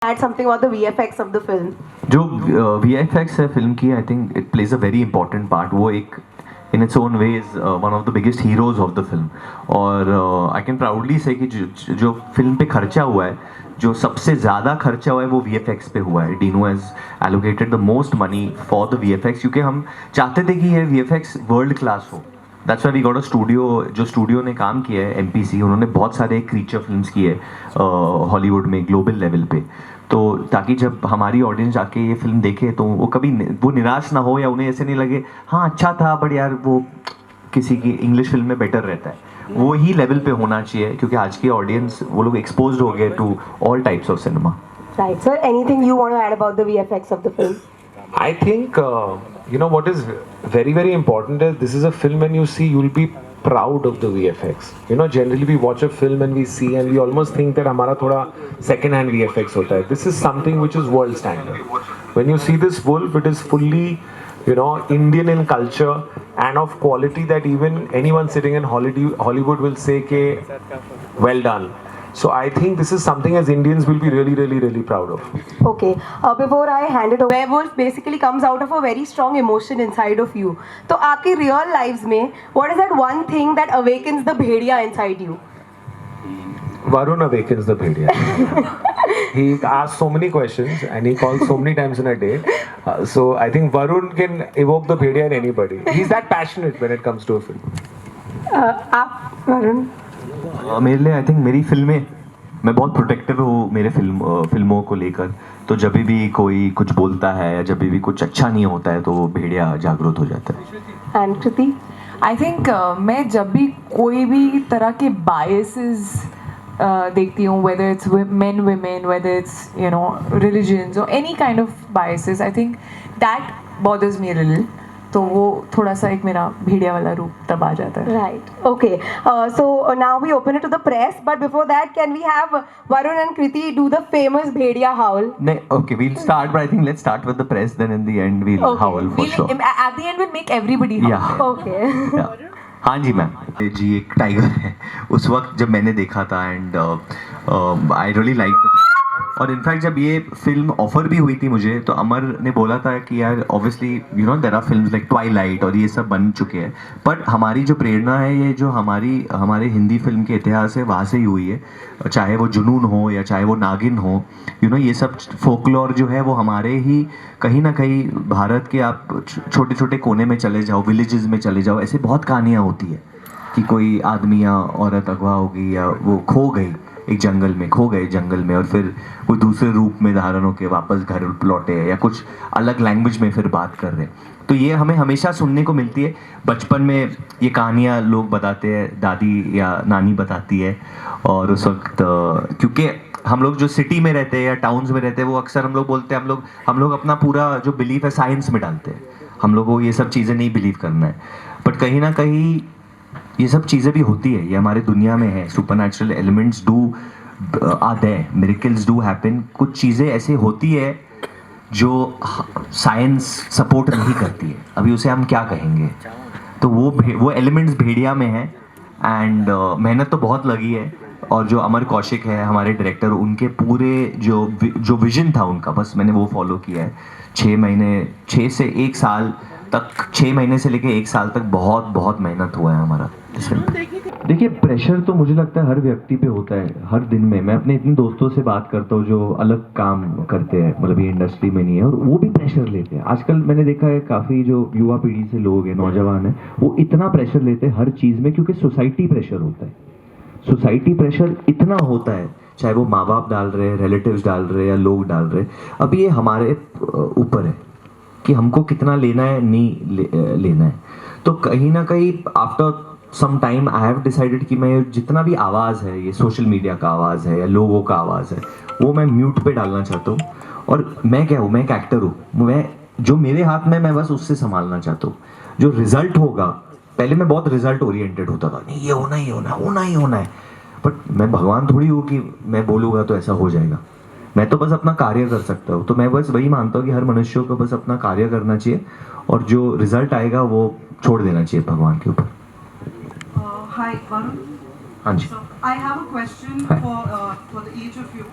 add something about the VFX of the film. जो VFX है film की, I think it plays a very important part. वो एक in its own ways one of the biggest heroes of the film. और I can proudly से कि जो film पे खर्चा हुआ है, जो सबसे ज़्यादा खर्चा हुआ है वो VFX पे हुआ है. Dino has allocated the most money for the VFX, क्योंकि हम चाहते थे कि ये VFX वर्ल्ड क्लास हो. That's why we got a studio. जो स्टूडियो ने काम किया है MPC, उन्होंने बहुत सारे क्रीचर फिल्म्स किए हॉलीवुड में ग्लोबल लेवल पे. तो ताकि जब हमारी ऑडियंस आके ये फिल्म देखे तो वो कभी वो निराश ना हो, या उन्हें ऐसे नहीं लगे हाँ अच्छा था बट यार वो किसी की इंग्लिश फिल्म में बेटर रहता है. वो ही लेवल पे होना चाहिए, क्योंकि आज की ऑडियंस वो लोग एक्सपोज्ड हो गए to all types of cinema. Right, sir. Anything you want to add about the VFX of the film? I think what is very very important is this is a film when you see you'll be proud of the VFX. Generally we watch a film and we see and we almost think that हमारा थोड़ा second hand VFX होता है. This is something which is world standard. When you see this wolf, it is fully Indian in culture and of quality that even anyone sitting in Hollywood will say ke well done. So I think this is something as Indians will be really, really, really proud of. Okay. Before I hand it over, werewolf basically comes out of a very strong emotion inside of you. तो आपकी real lives में, what is that one thing that awakens the bhediya inside you? Varun awakens the bhediya. He asks so many questions and he calls so many times in a day. So I think Varun can evoke the bhediya in anybody. He's that passionate when it comes to a film. आप वरुण? मेरे लिए I think मेरी फिल्में, मैं बहुत protective हूँ मेरे फिल्मों को लेकर. तो जब भी कोई कुछ बोलता है या जब भी कुछ अच्छा नहीं होता है तो वो भेड़िया जागरूक हो जाता है. And Kriti? आई थिंक मैं जब भी कोई भी तरह के बायसेस देखती हूँ, whether it's men, women, whether it's religions or any kind of biases, I think that bothers me a little. तो वो थोड़ा सा एक मेरा भेड़िया वाला रूप तब आ जाता है. Right. Okay. So now we open it to the press, but before that, can we have Varun and Kriti do the famous bhediya howl? Okay, we'll start, but I think let's start with the press, then in the end we'll howl for sure. At the end we'll make everybody howl. Yeah. Okay. Yeah. हाँ जी ma'am. जी एक tiger है. उस वक्त जब मैंने देखा था and I really like the. और इनफैक्ट जब ये फिल्म ऑफर भी हुई थी मुझे, तो अमर ने बोला था कि यार obviously there are films like Twilight और ये सब बन चुके हैं, बट हमारी जो प्रेरणा है ये जो हमारे हिंदी फिल्म के इतिहास है वहाँ से ही हुई है. चाहे वो जुनून हो या चाहे वो नागिन हो, ये सब फोकलोर जो है वो हमारे ही कहीं ना कहीं भारत के आप छोटे छोटे कोने में चले जाओ, विलेजेस में चले जाओ, ऐसे बहुत कहानियाँ होती है कि कोई आदमी या औरत अगवा होगी या वो खो गई एक जंगल में, खो गए जंगल में और फिर कोई दूसरे रूप में धारण होकर वापस घर लौटे या कुछ अलग लैंग्वेज में फिर बात कर रहे हैं. तो ये हमें हमेशा सुनने को मिलती है. बचपन में ये कहानियाँ लोग बताते हैं, दादी या नानी बताती है. और उस वक्त क्योंकि हम लोग जो सिटी में रहते हैं या टाउन्स में रहते हैं, वो अक्सर हम लोग बोलते हैं हम लोग अपना पूरा जो बिलीफ है साइंस में डालते हैं. हम लोग को ये सब चीज़ें नहीं बिलीव करना है, बट कहीं ना कहीं ये सब चीज़ें भी होती है, ये हमारे दुनिया में है. Supernatural elements do are there, miracles do happen. कुछ चीज़ें ऐसे होती है जो साइंस सपोर्ट नहीं करती है, अभी उसे हम क्या कहेंगे. तो वो एलिमेंट्स भेड़िया में है. एंड मेहनत तो बहुत लगी है. और जो अमर कौशिक है हमारे डायरेक्टर, उनके पूरे जो विजन था उनका, बस मैंने वो फॉलो किया है. 6 से 1 साल तक, 6 महीने से लेके 1 साल तक बहुत मेहनत हुआ है हमारा. देखिए प्रेशर तो मुझे लगता है हर व्यक्ति पे होता है हर दिन में. मैं अपने इतने दोस्तों से बात करता हूँ जो अलग काम करते हैं, मतलब ये इंडस्ट्री में नहीं है, और वो भी प्रेशर लेते हैं. आजकल मैंने देखा है काफ़ी जो युवा पीढ़ी से लोग हैं, नौजवान हैं, वो इतना प्रेशर लेते हैं हर चीज़ में, क्योंकि सोसाइटी प्रेशर होता है. सोसाइटी प्रेशर इतना होता है, चाहे वो माँ बाप डाल रहे हैं, रिलेटिव्स डाल रहे हैं या लोग डाल रहे हैं. अब ये हमारे ऊपर है कि हमको कितना लेना है नहीं लेना है. तो कहीं ना कहीं after some time I have decided कि मैं जितना भी आवाज़ है, ये सोशल मीडिया का आवाज़ है या लोगों का आवाज़ है, वो मैं म्यूट पे डालना चाहता हूँ. और मैं क्या हूँ, मैं एक एक्टर हूँ. मैं जो मेरे हाथ में, मैं बस उससे संभालना चाहता हूँ. जो रिजल्ट होगा, पहले मैं बहुत रिजल्ट ओरिएंटेड होता था, नहीं ये होना ही होना है. बट मैं भगवान थोड़ी हूँ कि मैं बोलूँगा तो ऐसा हो जाएगा. मैं तो बस अपना कार्य कर सकता हूँ. तो मैं बस वही मानता हूँ कि हर मनुष्य को बस अपना कार्य करना चाहिए और जो रिजल्ट आएगा वो छोड़ देना चाहिए भगवान के ऊपर. Hi, Varun. हाँ जी. So I have a question Hi. for the each of you.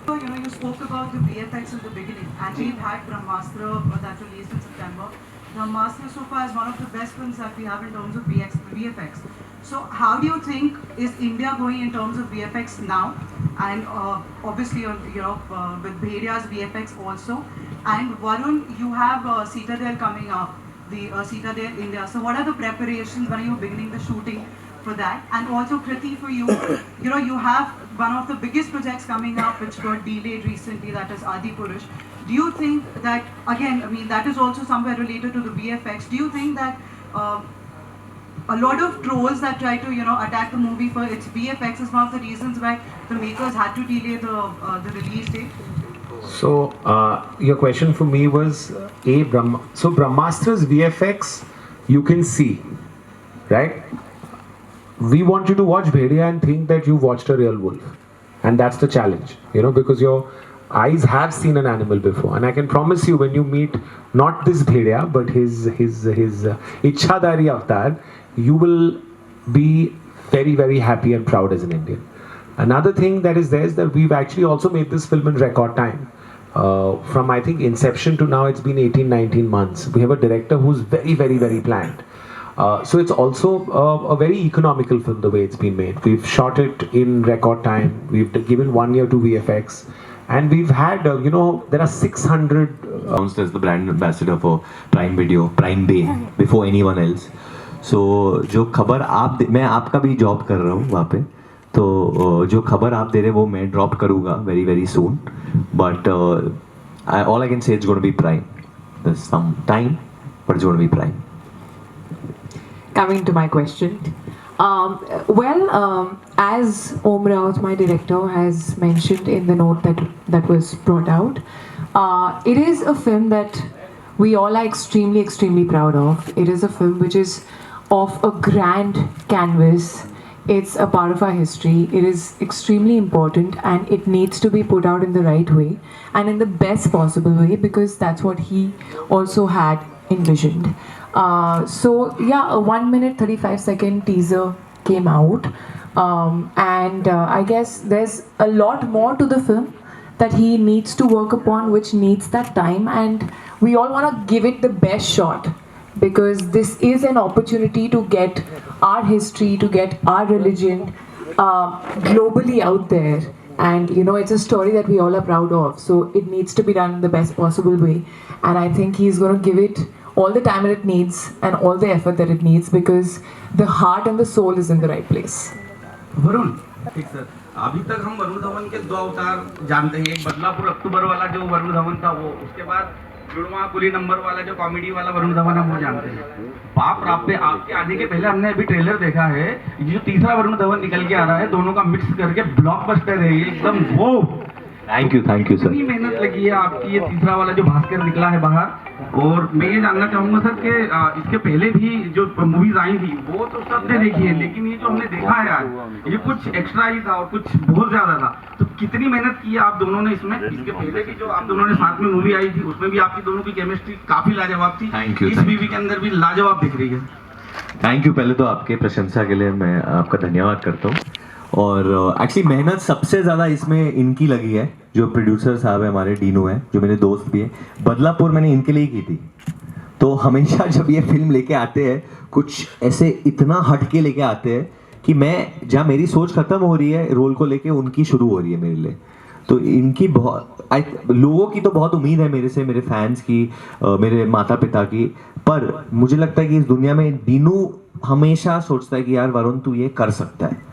So, you spoke about the VFX in the beginning, and we've had Brahmastra that released in September. Brahmastra so far is one of the best films that we have in terms of VFX. So, how do you think is India going in terms of VFX now? And obviously, with Bhedia's VFX also. And Varun, you have Citadel coming up, the Citadel India. So, what are the preparations? When are you beginning the shooting for that? And also, Kriti, for you, you have one of the biggest projects coming up which got delayed recently, that is Adipurush. Do you think that, again, I mean, that is also somewhere related to the VFX. Do you think that a lot of trolls that try to, attack the movie for its VFX is one of the reasons why the makers had to delay the release date? So, your question for me was, so Brahmastra's VFX, you can see, right? We want you to watch Bhedia and think that you watched a real wolf. And that's the challenge, because your eyes have seen an animal before. And I can promise you, when you meet not this Bhedia, but his Ichhadari avatar, you will be very, very happy and proud as an Indian. Another thing that is there is that we've actually also made this film in record time. From, I think, inception to now, it's been 18-19 months. We have a director who's very, very, very planned. So it's also a very economical film the way it's been made. We've shot it in record time. We've given 1 year to VFX. And we've had, there are 600... announced as the brand ambassador for Prime Video, Prime Bay, before anyone else. So जो खबर आप मैं आपका भी job कर रहा हूँ वहाँ पे, तो जो खबर आप दे रहे हैं वो मैं ड्रॉप करूँगा very very soon. But all I can say it's going to be Prime. There's some time, but it's going to be Prime. Coming to my question. As Om Raut, my director, has mentioned in the note that was brought out, it is a film that we all are extremely, extremely proud of. It is a film which is of a grand canvas. It's a part of our history. It is extremely important, and it needs to be put out in the right way and in the best possible way, because that's what he also had envisioned. So yeah, a 1 minute 35 second teaser came out, and I guess there's a lot more to the film that he needs to work upon, which needs that time, and we all want to give it the best shot, because this is an opportunity to get our history, to get our religion globally out there. And it's a story that we all are proud of, so it needs to be done in the best possible way. And I think he's going to give it all the time that it needs and all the effort that it needs, because the heart and the soul is in the right place. Varun, ठीक sir, अभी तक हम वरुण धवन के 2 अवतार जानते हैं। एक बदलापुर अक्टूबर वाला जो वरुण धवन था वो, उसके बाद जुड़वा कुली नंबर वाला जो कॉमेडी वाला वरुण धवन हम वो जानते हैं। बाप राप पे आपके आने के पहले हमने अभी ट्रेलर देखा है, ये जो तीसरा वरुण धवन निकल के आ रहा है, दोनों का मिक्स करके ब्लॉकबस्टर है ये एकदम। वो थैंक यू सर। कितनी मेहनत लगी है आपकी, ये तीसरा वाला जो भास्कर निकला है बाहर। और मैं ये जानना चाहूँगा सर कि इसके पहले भी जो मूवीज आई थी वो तो सबने देखी है, लेकिन ये जो हमने देखा है आज, ये कुछ एक्स्ट्रा ही था और कुछ बहुत ज्यादा था। तो कितनी मेहनत की है आप दोनों ने इसमें? इसके पहले भी जो आप दोनों ने साथ में मूवी आई थी उसमें भी आपकी दोनों की केमिस्ट्री काफी लाजवाब थी। Thank you, इस मूवी के अंदर भी लाजवाब दिख रही है। Thank you. पहले तो आपके प्रशंसा के लिए मैं आपका धन्यवाद करता हूँ। और एक्चुअली मेहनत सबसे ज़्यादा इसमें इनकी लगी है, जो प्रोड्यूसर साहब है हमारे, डीनू है, जो मेरे दोस्त भी है। बदलापुर मैंने इनके लिए ही की थी। तो हमेशा जब ये फिल्म लेके आते हैं, कुछ ऐसे इतना हट के लेके आते हैं कि मैं, जहाँ मेरी सोच खत्म हो रही है रोल को लेके, उनकी शुरू हो रही है मेरे लिए। तो इनकी बहुत, लोगों की तो बहुत उम्मीद है मेरे से, मेरे फैंस की, मेरे माता पिता की। पर मुझे लगता है कि इस दुनिया में डीनू हमेशा सोचता है कि यार वरुण तू ये कर सकता है।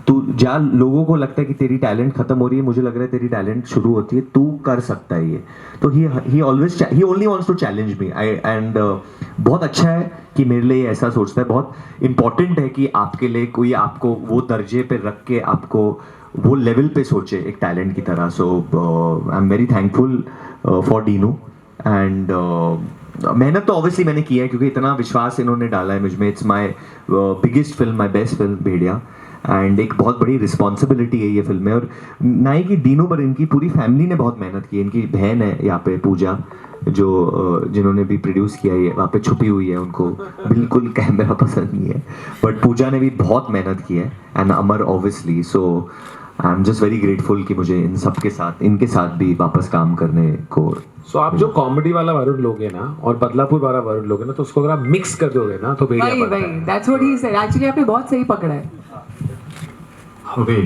तू, जहाँ लोगों को लगता है कि तेरी टैलेंट खत्म हो रही है, मुझे लग रहा है तेरी टैलेंट शुरू होती है, तू कर सकता है ये। तो he only wants to challenge me. And बहुत अच्छा है कि मेरे लिए ऐसा सोचता है। बहुत इंपॉर्टेंट है कि आपके लिए कोई आपको वो दर्जे पे रख के आपको वो लेवल पे सोचे एक टैलेंट की तरह। So I am very thankful for Dinu. And मेहनत तो ऑब्वियसली मैंने की है, क्योंकि इतना विश्वास इन्होंने डाला है मुझ में। It's my biggest film, my best film Bhediya. And एक बहुत बड़ी रिस्पॉन्सिबिलिटी है ये फिल्म में। और ना ही कि डीनू पर, इनकी पूरी फैमिली ने बहुत मेहनत की है। इनकी बहन है यहाँ पे पूजा, जो जिन्होंने भी प्रोड्यूस किया है, वहाँ पे छुपी हुई है, उनको बिल्कुल कैमरा पसंद नहीं है, बट पूजा ने भी बहुत मेहनत की है। And Amar obviously. So I am just very grateful कि मुझे इन सब के साथ, इनके साथ भी वापस काम करने को। सो आप जो कॉमेडी वाला वरुण लोगे ना और बदलापुर वाला वरुण लोगे ना, तो उसको अगर आप मिक्स कर दोगे ना तो भेड़िया वही बनता वही है। That's what he said. Actually आपने बहुत सही पकड़ा है। Okay.